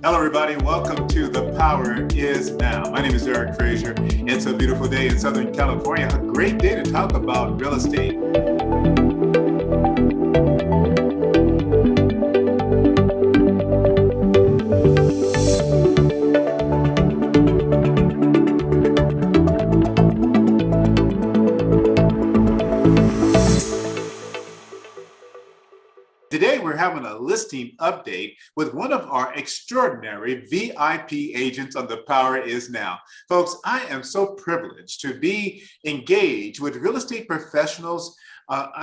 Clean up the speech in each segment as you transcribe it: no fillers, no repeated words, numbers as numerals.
Hello, everybody. Welcome to The Power Is Now. My name is Eric Frazier. It's a beautiful day in Southern California. A great day to talk about real estate. Today, we're having a listing update with one of our extraordinary VIP agents on The Power Is Now. Folks, I am so privileged to be engaged with real estate professionals.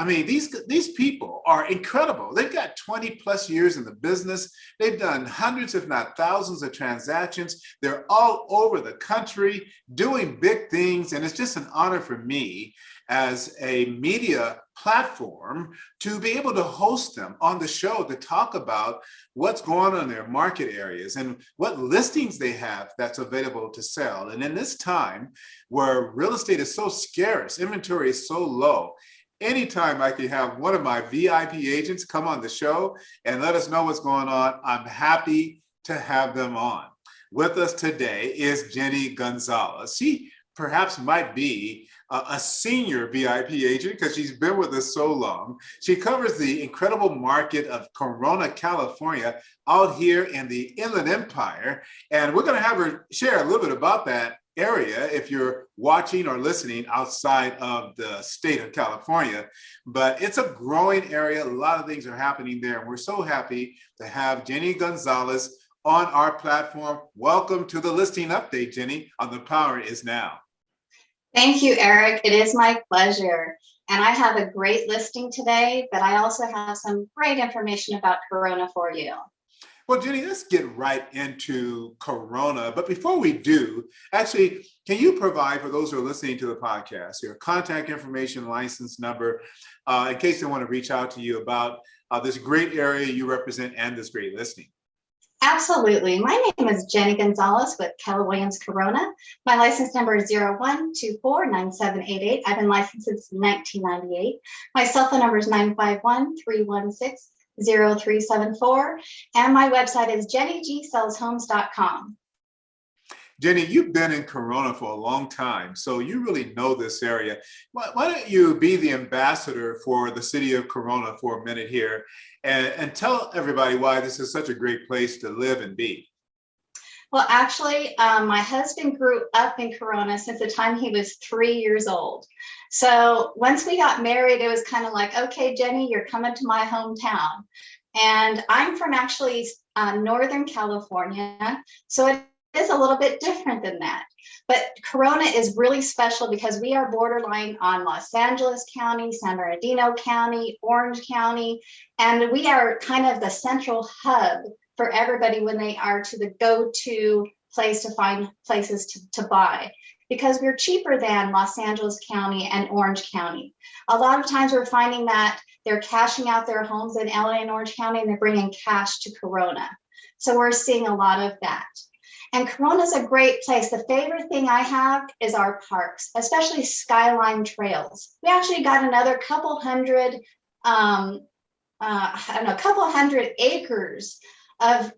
These people are incredible. They've got 20 plus years in the business. They've done hundreds, if not thousands, of transactions. They're all over the country doing big things. And it's just an honor for me as a media platform to be able to host them on the show to talk about what's going on in their market areas and what listings they have that's available to sell. And in this time where real estate is so scarce, inventory is so low, anytime I can have one of my VIP agents come on the show and let us know what's going on, I'm happy to have them on. With us today is Jenny Gonzalez. She perhaps might be a senior VIP agent because she's been with us so long. She covers the incredible market of Corona, California, out here in the Inland Empire. And we're going to have her share a little bit about that area if you're watching or listening outside of the state of California. But it's a growing area. A lot of things are happening there. And we're so happy to have Jenny Gonzalez on our platform. Welcome to the listing update, Jenny, on The Power Is Now. Thank you, Eric. It is my pleasure. And I have a great listing today, but I also have some great information about Corona for you. Well, Jenny, let's get right into Corona. But before we do, actually, can you provide for those who are listening to the podcast your contact information, license number, in case they want to reach out to you about this great area you represent and this great listing? Absolutely. My name is Jenny Gonzalez with Keller Williams Corona. My license number is 01249788. I've been licensed since 1998. My cell phone number is 951-316-0374. And my website is jennygSellsHomes.com. Jenny, you've been in Corona for a long time, so you really know this area. Why don't you be the ambassador for the city of Corona for a minute here and tell everybody why this is such a great place to live and be? Well, actually, my husband grew up in Corona since the time he was 3 years old. So once we got married, it was kind of like, okay, Jenny, you're coming to my hometown. And I'm from actually Northern California. So it is a little bit different than that. But Corona is really special because we are borderline on Los Angeles County, San Bernardino County, Orange County, and we are kind of the central hub for everybody when they are to the go-to place to find places to buy, because we're cheaper than Los Angeles County and Orange County. A lot of times we're finding that they're cashing out their homes in LA and Orange County and they're bringing cash to Corona. So we're seeing a lot of that. And Corona is a great place. The favorite thing I have is our parks, especially Skyline Trails. We actually got another couple hundred acres of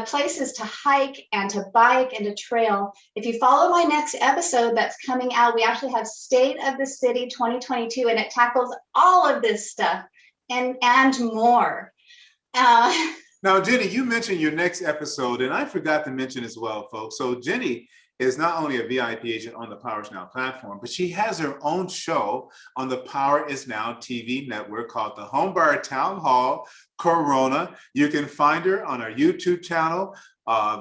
places to hike and to bike and to trail. If you follow my next episode that's coming out, we actually have State of the City 2022, and it tackles all of this stuff and more. Now, Jenny, you mentioned your next episode, and I forgot to mention as well, folks. So Jenny is not only a VIP agent on the Power Is Now platform, but she has her own show on the Power Is Now TV network called the Homebuyer Town Hall Corona. You can find her on our YouTube channel,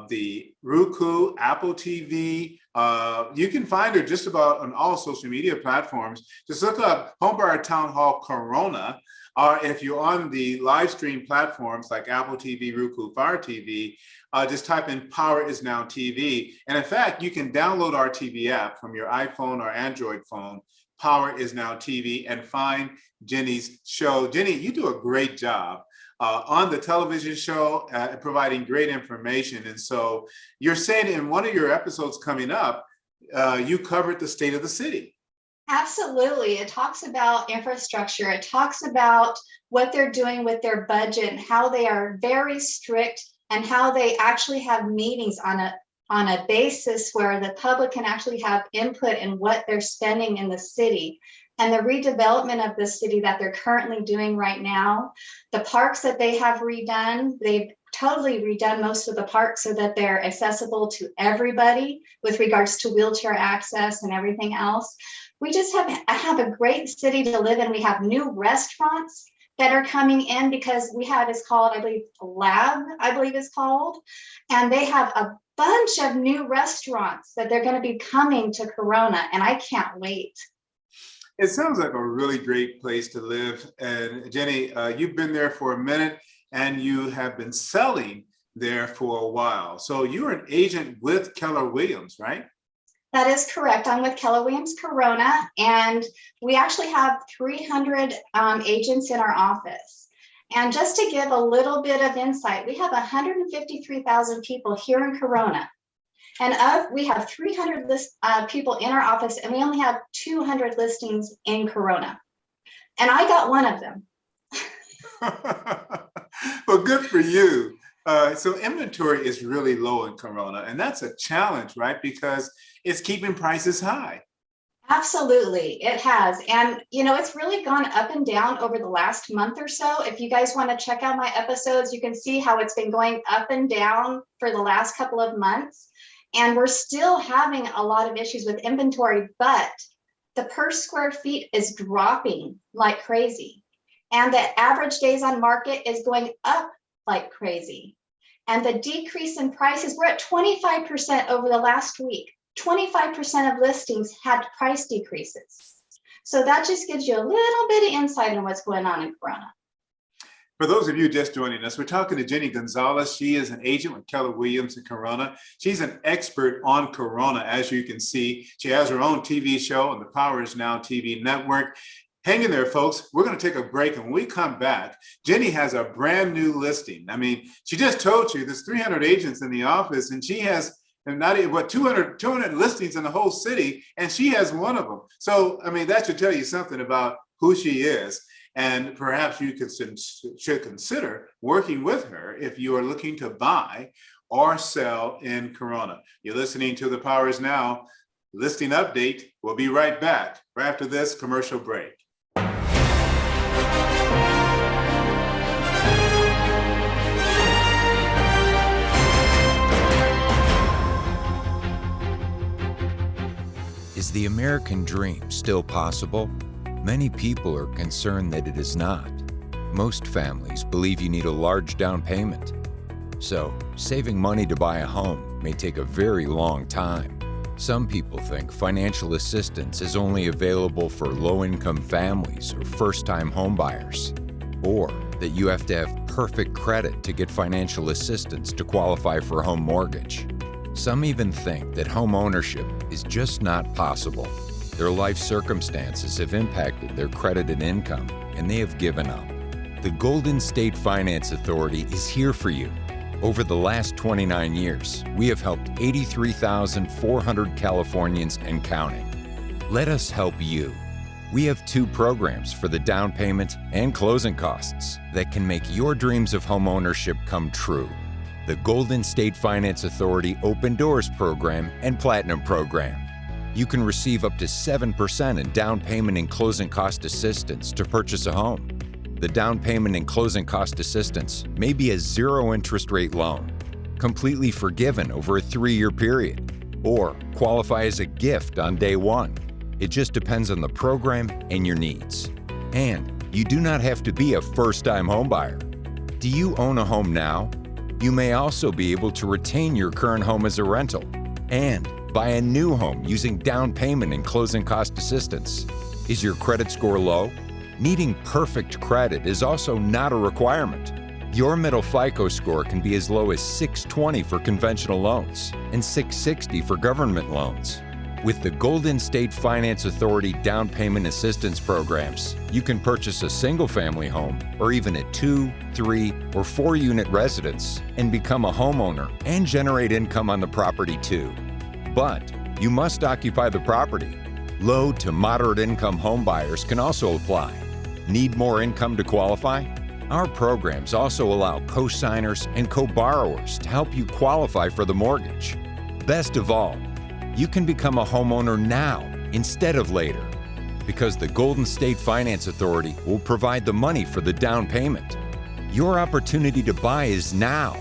the Roku, Apple TV. You can find her just about on all social media platforms. Just look up Homebuyer Town Hall Corona. If you're on the live stream platforms like Apple TV, Roku, Fire TV, just type in Power Is Now TV. And in fact, you can download our TV app from your iPhone or Android phone, Power Is Now TV, and find Jenny's show. Jenny, you do a great job on the television show, providing great information. And so you're saying in one of your episodes coming up, you covered the state of the city. Absolutely. It talks about infrastructure. It talks about what they're doing with their budget and how they are very strict and how they actually have meetings on a basis where the public can actually have input in what they're spending in the city. And the redevelopment of the city that they're currently doing right now, the parks that they have redone, they've totally redone most of the parks so that they're accessible to everybody with regards to wheelchair access and everything else. We just have a great city to live in. We have new restaurants that are coming in because we have, it's called, I believe, Lab, I believe it's called. And they have a bunch of new restaurants that they're going to be coming to Corona, and I can't wait. It sounds like a really great place to live. And Jenny, you've been there for a minute and you have been selling there for a while. So you're an agent with Keller Williams, right? That is correct. I'm with Keller Williams Corona, and we actually have 300 agents in our office. And just to give a little bit of insight, we have 153,000 people here in Corona. And we have 300 people in our office, and we only have 200 listings in Corona. And I got one of them. Well, good for you. So inventory is really low in Corona, and that's a challenge, right? Because it's keeping prices high. Absolutely, it has. And, you know, it's really gone up and down over the last month or so. If you guys want to check out my episodes, you can see how it's been going up and down for the last couple of months. And we're still having a lot of issues with inventory, but the per square feet is dropping like crazy. And the average days on market is going up like crazy. And the decrease in prices, we're at 25% over the last week. 25% of listings had price decreases. So that just gives you a little bit of insight on what's going on in Corona. For those of you just joining us, we're talking to Jenny Gonzalez. She is an agent with Keller Williams in Corona. She's an expert on Corona, as you can see. She has her own TV show on the Power Is Now TV network. Hang in there, folks. We're going to take a break, and when we come back, Jenny has a brand new listing. I mean, she just told you there's 300 agents in the office, and she has not even 200 listings in the whole city, and she has one of them. So, I mean, that should tell you something about who she is. And perhaps you should consider working with her if you are looking to buy or sell in Corona. You're listening to The Power Is Now listing update. We'll be right back right after this commercial break. Is the American dream still possible? Many people are concerned that it is not. Most families believe you need a large down payment. So, saving money to buy a home may take a very long time. Some people think financial assistance is only available for low-income families or first-time homebuyers, or that you have to have perfect credit to get financial assistance to qualify for a home mortgage. Some even think that home ownership is just not possible. Their life circumstances have impacted their credit and income, and they have given up. The Golden State Finance Authority is here for you. Over the last 29 years, we have helped 83,400 Californians and counting. Let us help you. We have 2 programs for the down payment and closing costs that can make your dreams of home ownership come true. The Golden State Finance Authority Open Doors Program and Platinum Program. You can receive up to 7% in down payment and closing cost assistance to purchase a home. The down payment and closing cost assistance may be a 0 interest rate loan, completely forgiven over a 3-year period, or qualify as a gift on day 1. It just depends on the program and your needs. And you do not have to be a first-time homebuyer. Do you own a home now? You may also be able to retain your current home as a rental and buy a new home using down payment and closing cost assistance. Is your credit score low? Needing perfect credit is also not a requirement. Your middle FICO score can be as low as 620 for conventional loans and 660 for government loans. With the Golden State Finance Authority down payment assistance programs, you can purchase a single-family home or even a 2, 3, or 4-unit residence and become a homeowner and generate income on the property too. But you must occupy the property. Low to moderate income home buyers can also apply. Need more income to qualify? Our programs also allow co-signers and co-borrowers to help you qualify for the mortgage. Best of all, you can become a homeowner now instead of later, because the Golden State Finance Authority will provide the money for the down payment. Your opportunity to buy is now.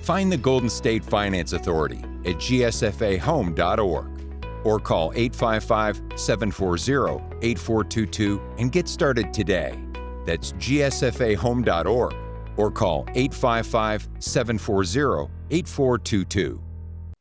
Find the Golden State Finance Authority at gsfahome.org or call 855-740-8422 and get started today. That's gsfahome.org or call 855-740-8422.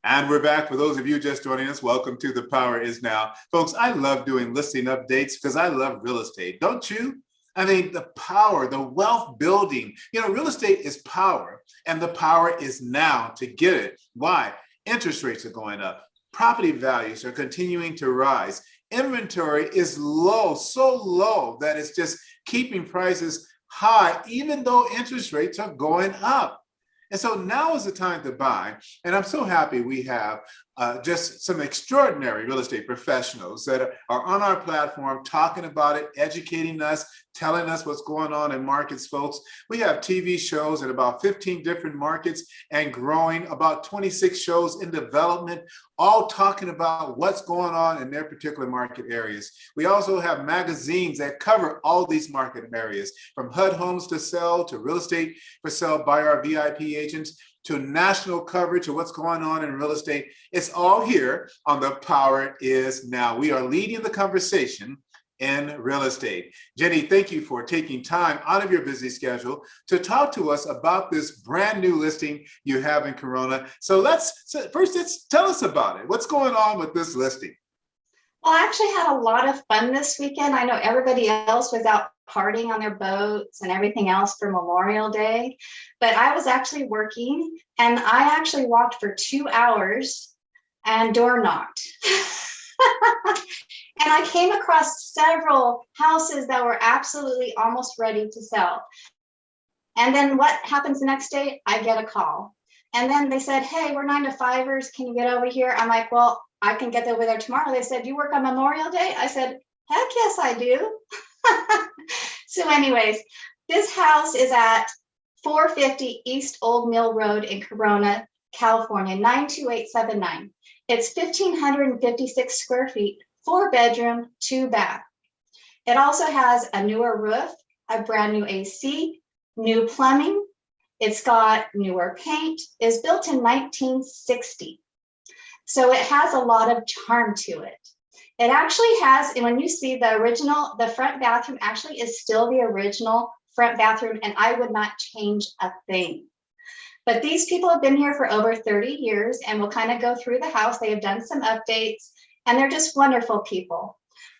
And we're back. For those of you just joining us, welcome to The Power Is Now. Folks, I love doing listing updates because I love real estate. Don't you? I mean, the power, the wealth building, real estate is power, and the power is now to get it. Why? Interest rates are going up. Property values are continuing to rise. Inventory is low, so low that it's just keeping prices high, even though interest rates are going up. And so now is the time to buy. And I'm so happy we have just some extraordinary real estate professionals that are on our platform talking about it, educating us, telling us what's going on in markets, folks. We have TV shows in about 15 different markets and growing, about 26 shows in development, all talking about what's going on in their particular market areas. We also have magazines that cover all these market areas, from HUD Homes to Sell to Real Estate for Sale by our VIP agents, to national coverage of what's going on in real estate. It's all here on The Power Is Now. We are leading the conversation in real estate. Jenny, thank you for taking time out of your busy schedule to talk to us about this brand new listing you have in Corona. So first tell us about it. What's going on with this listing? Well, I actually had a lot of fun this weekend. I know everybody else was out partying on their boats and everything else for Memorial Day, but I was actually working, and I actually walked for 2 hours and door knocked. And I came across several houses that were absolutely almost ready to sell. And then what happens the next day? I get a call. And then they said, hey, we're 9-to-5ers. Can you get over here? I'm like, well, I can get over there tomorrow. They said, you work on Memorial Day? I said, heck yes, I do. So anyways, this house is at 450 East Old Mill Road in Corona, California, 92879. It's 1,556 square feet, 4-bedroom, 2-bath. It also has a newer roof, a brand new AC, new plumbing. It's got newer paint. It's built in 1960. So it has a lot of charm to it. It actually has, and when you see the front bathroom actually is still the original front bathroom, and I would not change a thing. But these people have been here for over 30 years, and we'll kind of go through the house. They have done some updates, and they're just wonderful people.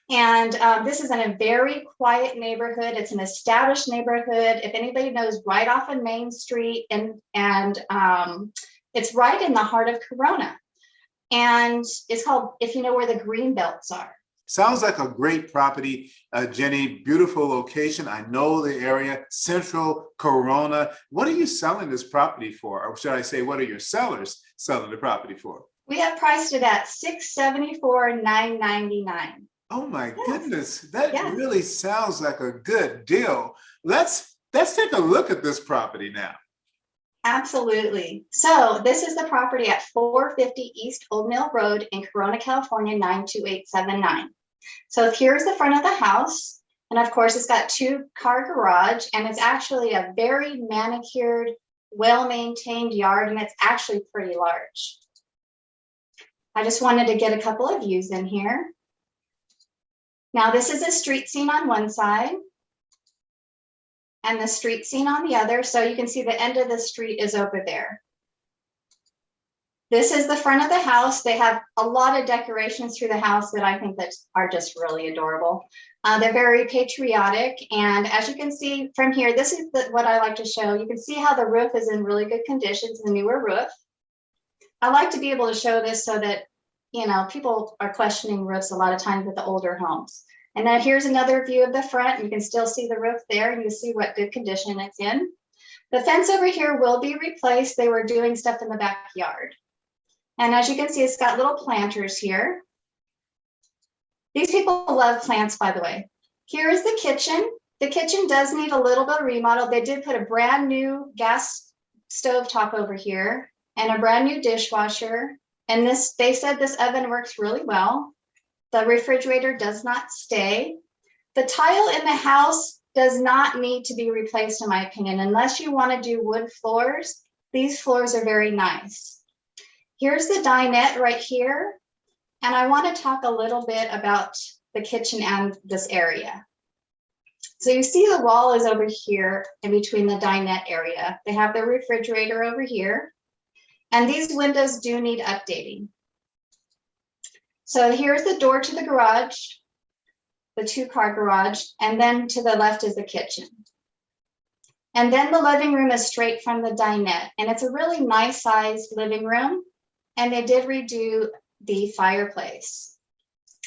And this is in a very quiet neighborhood. It's an established neighborhood. If anybody knows, right off of Main Street, and it's right in the heart of Corona. And it's called, if you know where the green belts are. Sounds like a great property, Jenny. Beautiful location. I know the area, Central Corona. What are you selling this property for? Or should I say, what are your sellers selling the property for? We have priced it at $674,999. Oh my goodness, that really sounds like a good deal. Let's take a look at this property now. Absolutely. So this is the property at 450 East Old Mill Road in Corona, California, 92879. So here's the front of the house. And of course, it's got 2-car garage, and it's actually a very manicured, well-maintained yard, and it's actually pretty large. I just wanted to get a couple of views in here. Now, this is a street scene on one side and the street scene on the other. So you can see the end of the street is over there. This is the front of the house. They have a lot of decorations through the house that I think that are just really adorable. They're very patriotic. And as you can see from here, this is what I like to show. You can see how the roof is in really good condition. It's a newer roof. I like to be able to show this so that, people are questioning roofs a lot of times with the older homes. And then here's another view of the front. You can still see the roof there. You can see what good condition it's in. The fence over here will be replaced. They were doing stuff in the backyard. And as you can see, it's got little planters here. These people love plants, by the way. Here is the kitchen. The kitchen does need a little bit of remodel. They did put a brand new gas stove top over here and a brand new dishwasher. And this, they said this oven works really well. The refrigerator does not stay. The tile in the house does not need to be replaced, in my opinion, unless you want to do wood floors. These floors are very nice. Here's the dinette right here. And I want to talk a little bit about the kitchen and this area. So you see the wall is over here in between the dinette area. They have the refrigerator over here. And these windows do need updating. So here's the door to the garage, the 2-car garage, and then to the left is the kitchen. And then the living room is straight from the dinette. And it's a really nice sized living room. And they did redo the fireplace.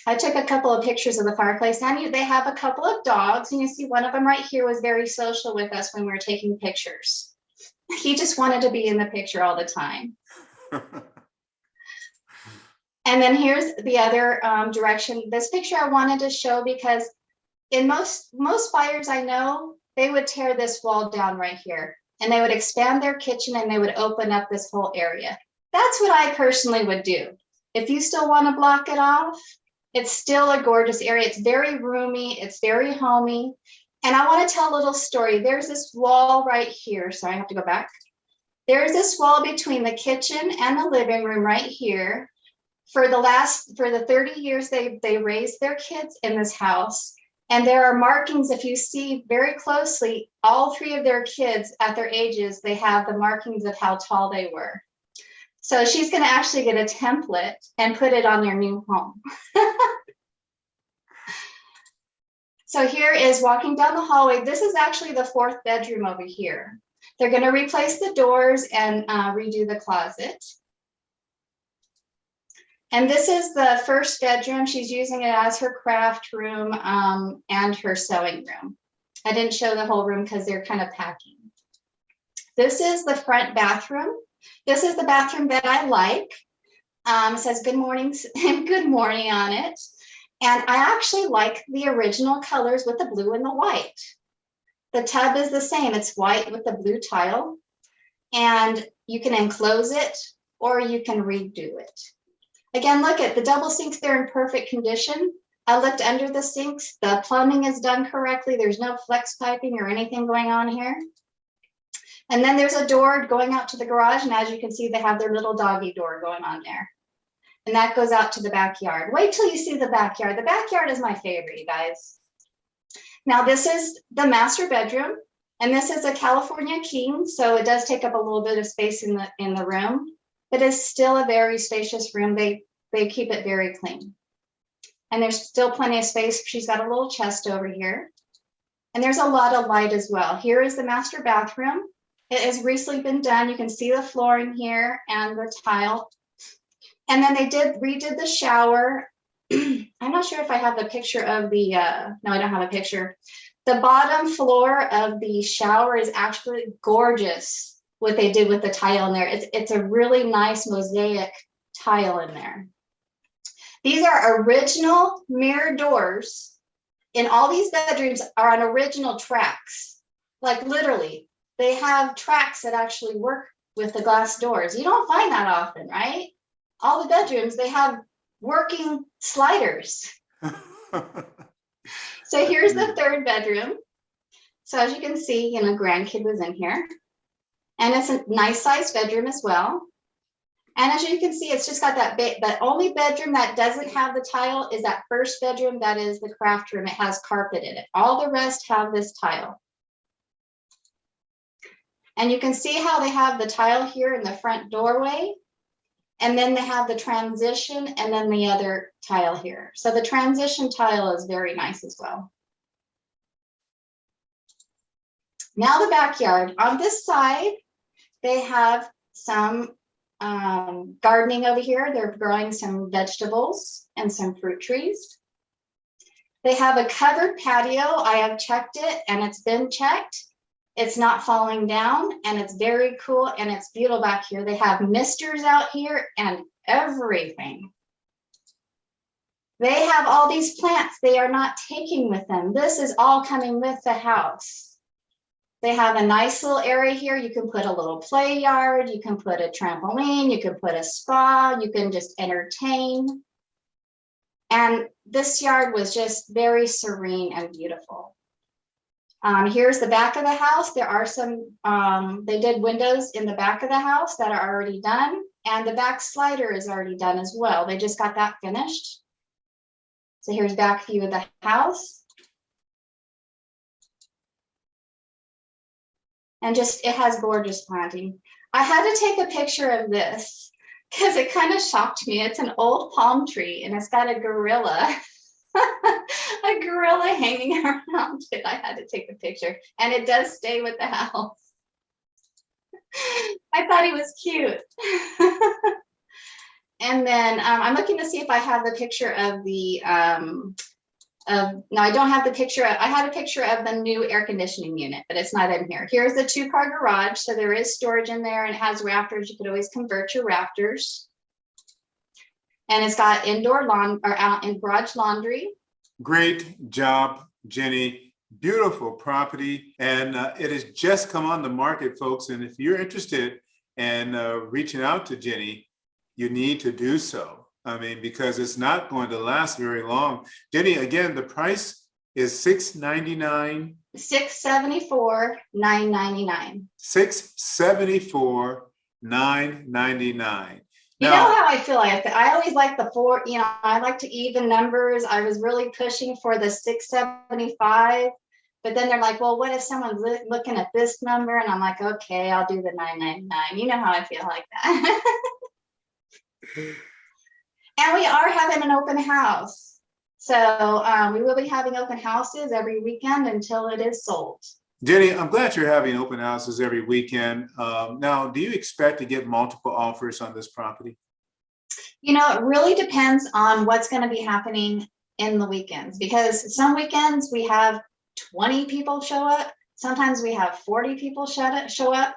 I took a couple of pictures of the fireplace, and they have a couple of dogs, and you see one of them right here was very social with us when we were taking pictures. He just wanted to be in the picture all the time. And then here's the other direction. This picture I wanted to show because in most buyers I know, they would tear this wall down right here, and they would expand their kitchen and they would open up this whole area. That's what I personally would do. If you still want to block it off, it's still a gorgeous area. It's very roomy. It's very homey. And I want to tell a little story. There's this wall right here. So I have to go back. There's this wall between the kitchen and the living room right here. For the 30 years they raised their kids in this house. And there are markings, if you see very closely, all 3 of their kids at their ages, they have the markings of how tall they were. So she's going to actually get a template and put it on their new home. So here is walking down the hallway. This is actually the 4th bedroom over here. They're going to replace the doors and redo the closet. And this is the 1st bedroom. She's using it as her craft room and her sewing room. I didn't show the whole room because they're kind of packing. This is the front bathroom. This is the bathroom that I like. It says good morning and good morning on it. And I actually like the original colors with the blue and the white. The tub is the same. It's white with the blue tile. And you can enclose it or you can redo it. Again, look at the double sinks. They're in perfect condition. I looked under the sinks. The plumbing is done correctly. There's no flex piping or anything going on here. And then there's a door going out to the garage. And as you can see, they have their little doggy door going on there. And that goes out to the backyard. Wait till you see the backyard. The backyard is my favorite, you guys. Now this is the master bedroom. And this is a California king. So it does take up a little bit of space in the room. But it's still a very spacious room. They keep it very clean. And there's still plenty of space. She's got a little chest over here. And there's a lot of light as well. Here is the master bathroom. It has recently been done. You can see the flooring here and the tile. And then they redid the shower. I'm not sure if I have the picture of the, no, I don't have a picture. The bottom floor of the shower is actually gorgeous, what they did with the tile in there. It's a really nice mosaic tile in there. These are original mirror doors. And all these bedrooms are on original tracks. Like literally, they have tracks that actually work with the glass doors. You don't find that often, right? All the bedrooms, they have working sliders. So here's the 3rd bedroom. So as you can see, grandkid was in here. And it's a nice sized bedroom as well. And as you can see, it's just got that only bedroom that doesn't have the tile is that 1st bedroom. That is the craft room. It has carpet in it. All the rest have this tile. And you can see how they have the tile here in the front doorway. And then they have the transition and then the other tile here. So the transition tile is very nice as well. Now the backyard. On this side, they have some gardening over here. They're growing some vegetables and some fruit trees. They have a covered patio. I have checked it and it's been checked. It's not falling down and it's very cool and it's beautiful back here. They have misters out here and everything. They have all these plants they are not taking with them. This is all coming with the house. They have a nice little area here. You can put a little play yard. You can put a trampoline. You can put a spa. You can just entertain. And this yard was just very serene and beautiful. Here's the back of the house. There are some, they did windows in the back of the house that are already done. And the back slider is already done as well. They just got that finished. So here's back view of the house. And just, it has gorgeous planting. I had to take a picture of this because it kind of shocked me. It's an old palm tree and it's got a gorilla, a gorilla hanging around it. I had to take a picture and it does stay with the house. I thought he was cute. And then I'm looking to see if I have the picture of the, no, I don't have the picture. I had a picture of the new air conditioning unit, but it's not in here. Here's the 2-car garage. So there is storage in there and it has rafters. You could always convert your rafters. And it's got indoor lawn or out in garage laundry. Great job, Jenny. Beautiful property. And it has just come on the market, folks. And if you're interested in reaching out to Jenny, you need to do so. I mean, because it's not going to last very long. Jenny, again, the price is $699. $674, $999. $674, $999. You know how I feel like I always like the four, you know, I like to even numbers. I was really pushing for the 675, but then they're like, well, what if someone's looking at this number? And I'm like, okay, I'll do the 999. You know how I feel like that. And we are having an open house. So we will be having open houses every weekend until it is sold. Jenny, I'm glad you're having open houses every weekend. Now, do you expect to get multiple offers on this property? You know, it really depends on what's going to be happening in the weekends, because some weekends we have 20 people show up. Sometimes we have 40 people show up.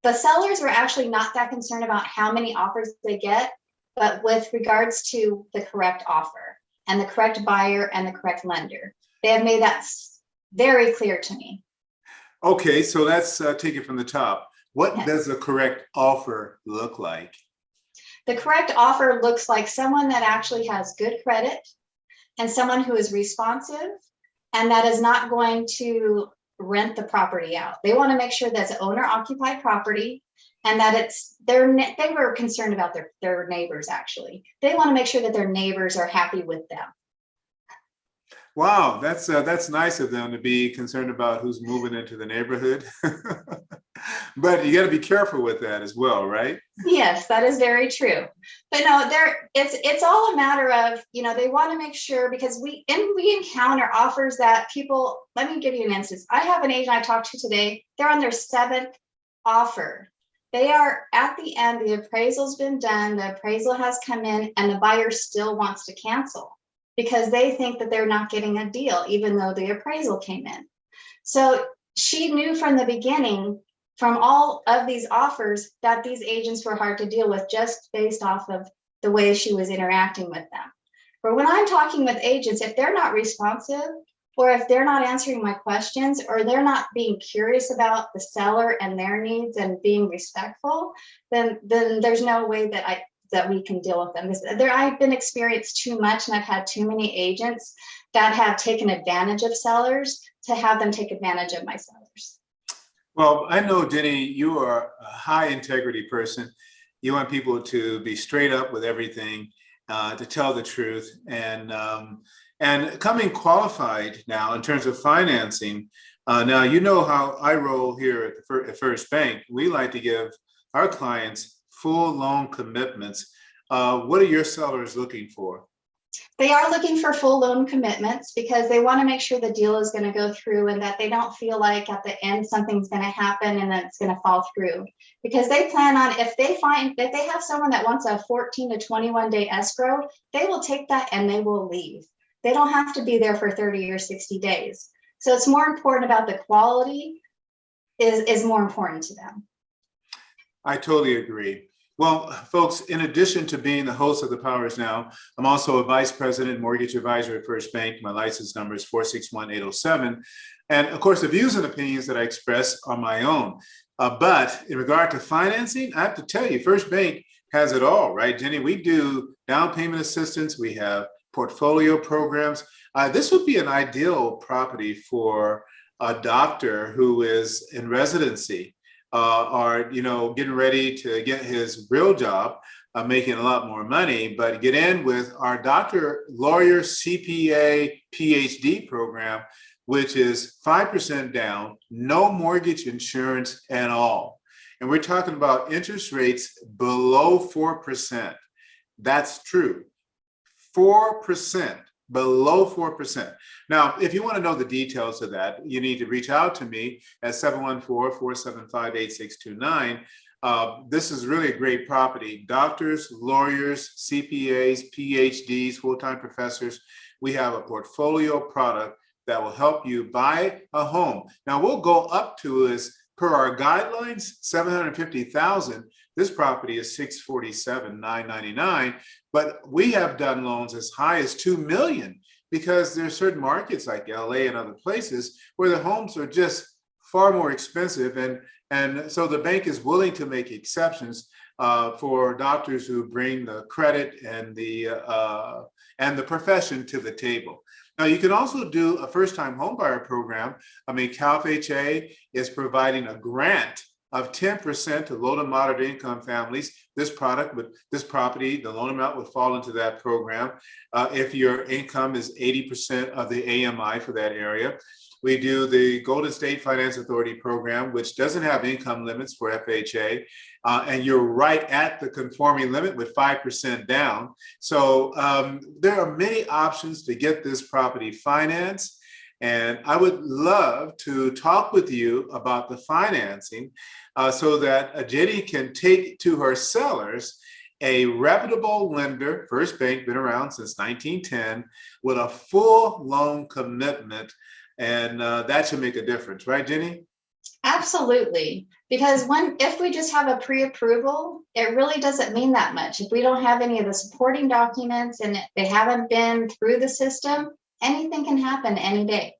The sellers were actually not that concerned about how many offers they get, but with regards to the correct offer and the correct buyer and the correct lender. They have made that very clear to me. Okay, so let's take it from the top. What does the correct offer look like? The correct offer looks like someone that actually has good credit and someone who is responsive and that is not going to rent the property out. They want to make sure that's owner-occupied property and that it's they were concerned about their neighbors. Actually, they want to make sure that their neighbors are happy with them. Wow, that's nice of them to be concerned about who's moving into the neighborhood. But you got to be careful with that as well, right? Yes, that is very true. But no, it's all a matter of, you know, they want to make sure, because we encounter offers that people. Let me give you an instance. I have an agent I talked to today. They're on their 7th offer. They are at the end. The appraisal's been done. The appraisal has come in, and the buyer still wants to cancel because they think that they're not getting a deal, even though the appraisal came in. So she knew from the beginning, from all of these offers, that these agents were hard to deal with just based off of the way she was interacting with them. But when I'm talking with agents, if they're not responsive, or if they're not answering my questions, or they're not being curious about the seller and their needs and being respectful, then there's no way that we can deal with them. I've been experienced too much, and I've had too many agents that have taken advantage of sellers to have them take advantage of my sellers. Well, I know, Jenny, you are a high integrity person. You want people to be straight up with everything, to tell the truth, and coming qualified now in terms of financing. Now, you know how I roll here at First Bank. We like to give our clients full loan commitments. What are your sellers looking for? They are looking for full loan commitments because they want to make sure the deal is going to go through and that they don't feel like at the end something's going to happen and that it's going to fall through. Because they plan on, if they have someone that wants a 14 to 21 day escrow, they will take that and they will leave. They don't have to be there for 30 or 60 days. So it's more important about the quality is more important to them. I totally agree. Well, folks, in addition to being the host of The Power Is Now, I'm also a vice president mortgage advisor at First Bank. My license number is 461807. And of course, the views and opinions that I express are my own. But in regard to financing, I have to tell you, First Bank has it all, right, Jenny? We do down payment assistance. We have portfolio programs. This would be an ideal property for a doctor who is in residency or getting ready to get his real job, making a lot more money, but get in with our doctor, lawyer, CPA, PhD program, which is 5% down, no mortgage insurance at all. And we're talking about interest rates below 4%. That's true. 4%. Below 4%. Now, if you want to know the details of that, you need to reach out to me at 714-475-8629. This is really a great property. Doctors, lawyers, CPAs, PhDs, full-time professors. We have a portfolio product that will help you buy a home. Now, we'll go up to, as per our guidelines, $750,000. This property is $647,999, but we have done loans as high as $2 million because there are certain markets like LA and other places where the homes are just far more expensive, and so the bank is willing to make exceptions for doctors who bring the credit and the profession to the table. Now, you can also do a first-time homebuyer program. I mean, CalFHA is providing a grant of 10% to low to moderate income families. This property, the loan amount would fall into that program if your income is 80% of the AMI for that area. We do the Golden State Finance Authority program, which doesn't have income limits for FHA, and you're right at the conforming limit with 5% down. So there are many options to get this property financed. And I would love to talk with you about the financing so that Jenny can take to her sellers a reputable lender, First Bank, been around since 1910, with a full loan commitment. And that should make a difference, right, Jenny? Absolutely. Because if we just have a pre-approval, it really doesn't mean that much. If we don't have any of the supporting documents and they haven't been through the system, anything can happen any day.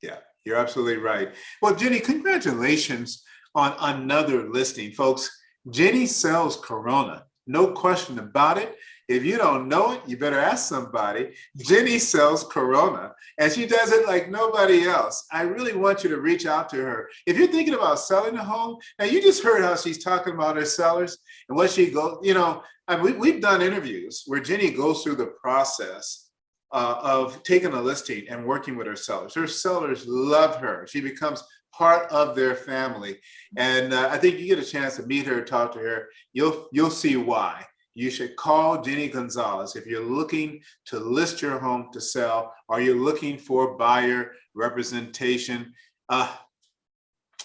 Yeah, you're absolutely right. Well, Jenny, congratulations on another listing, folks. Jenny sells Corona, no question about it. If you don't know it, you better ask somebody. Jenny sells Corona, and she does it like nobody else. I really want you to reach out to her. If you're thinking about selling a home, now you just heard how she's talking about her sellers and what she goes, we've done interviews where Jenny goes through the process of taking a listing and working with her sellers. Her sellers love her. She becomes part of their family. And I think you get a chance to meet her, talk to her, you'll see why. You should call Jenny Gonzalez if you're looking to list your home to sell, or you're looking for buyer representation.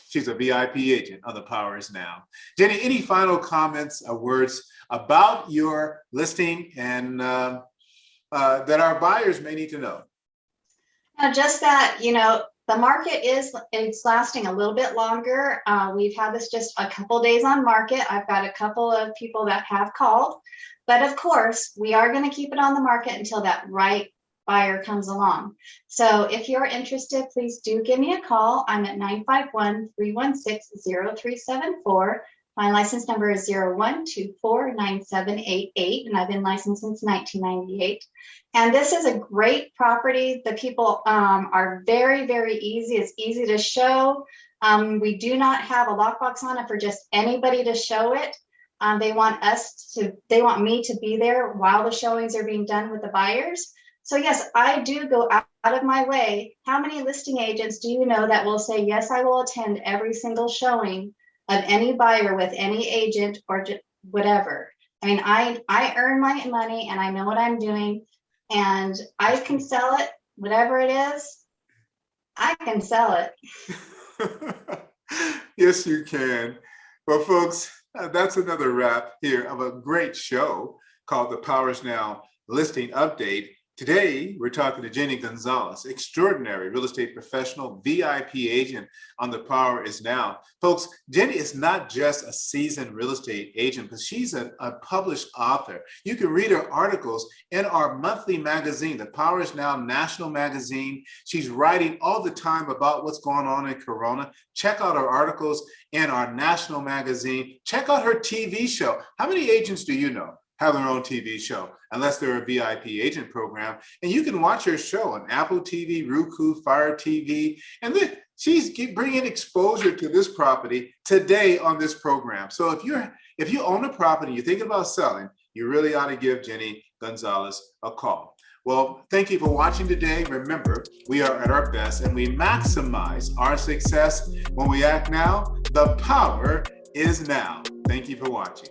She's a VIP agent on The Power Is Now. Jenny, any final comments or words about your listing and that our buyers may need to know? Just that, the market it's lasting a little bit longer. We've had this just a couple days on market. I've got a couple of people that have called, but of course we are going to keep it on the market until that right buyer comes along. So if you're interested, please do give me a call. I'm at 951-316-0374. My license number is 01249788, and I've been licensed since 1998. And this is a great property. The people are very, very easy. It's easy to show. We do not have a lockbox on it for just anybody to show it. They want me to be there while the showings are being done with the buyers. So yes, I do go out of my way. How many listing agents do you know that will say, yes, I will attend every single showing of any buyer with any agent or whatever? I mean, I earn my money and I know what I'm doing, and I can sell it, whatever it is, I can sell it. Yes, you can. Well, folks, that's another wrap here of a great show called The Power Is Now Listing Update. Today, we're talking to Jenny Gonzalez, extraordinary real estate professional, VIP agent on The Power Is Now. Folks, Jenny is not just a seasoned real estate agent, but she's a published author. You can read her articles in our monthly magazine, The Power Is Now National Magazine. She's writing all the time about what's going on in Corona. Check out her articles in our national magazine. Check out her TV show. How many agents do you know have their own TV show, unless they're a VIP agent program? And you can watch her show on Apple TV, Roku, Fire TV, and then she's bringing exposure to this property today on this program. So if you own a property, you're thinking about selling, you really ought to give Jenny Gonzalez a call. Well, thank you for watching today. Remember, we are at our best and we maximize our success when we act now. The power is now. Thank you for watching.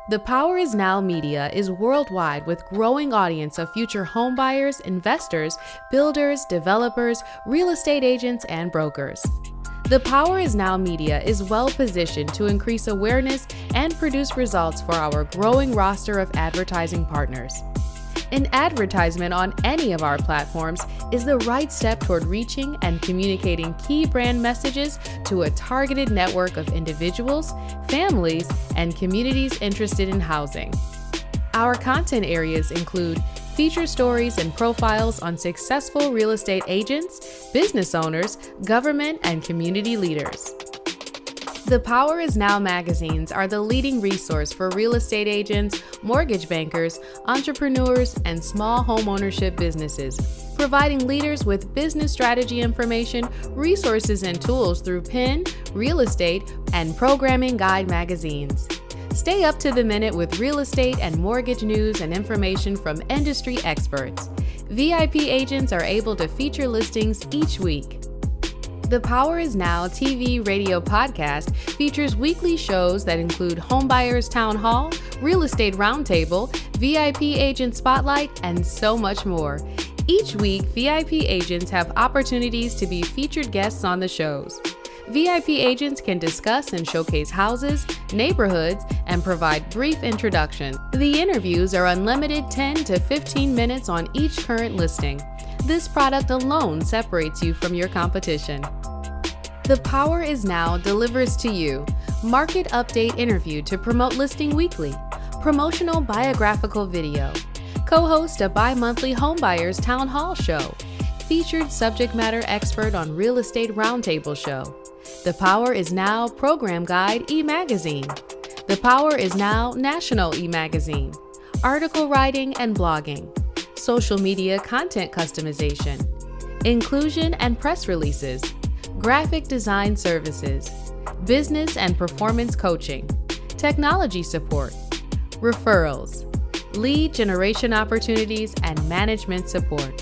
The Power Is Now Media is worldwide with growing audience of future home buyers, investors, builders, developers, real estate agents, and brokers. The Power Is Now Media is well positioned to increase awareness and produce results for our growing roster of advertising partners. An advertisement on any of our platforms is the right step toward reaching and communicating key brand messages to a targeted network of individuals, families, and communities interested in housing. Our content areas include feature stories and profiles on successful real estate agents, business owners, government, and community leaders. The Power Is Now magazines are the leading resource for real estate agents, mortgage bankers, entrepreneurs, and small home ownership businesses, providing leaders with business strategy information, resources, and tools through PIN, real estate, and programming guide magazines. Stay up to the minute with real estate and mortgage news and information from industry experts. VIP agents are able to feature listings each week. The Power Is Now TV radio podcast features weekly shows that include Homebuyers Town Hall, Real Estate Roundtable, VIP Agent Spotlight, and so much more. Each week, VIP agents have opportunities to be featured guests on the shows. VIP agents can discuss and showcase houses, neighborhoods, and provide brief introductions. The interviews are unlimited 10 to 15 minutes on each current listing. This product alone separates you from your competition. The Power Is Now delivers to you market update interview to promote listing weekly, promotional biographical video, co-host a bi-monthly Homebuyers Town Hall show, featured subject matter expert on Real Estate Roundtable show, The Power Is Now program guide e-magazine, The Power Is Now national e-magazine, article writing and blogging, social media content customization, inclusion and press releases, graphic design services, business and performance coaching, technology support, referrals, lead generation opportunities, and management support.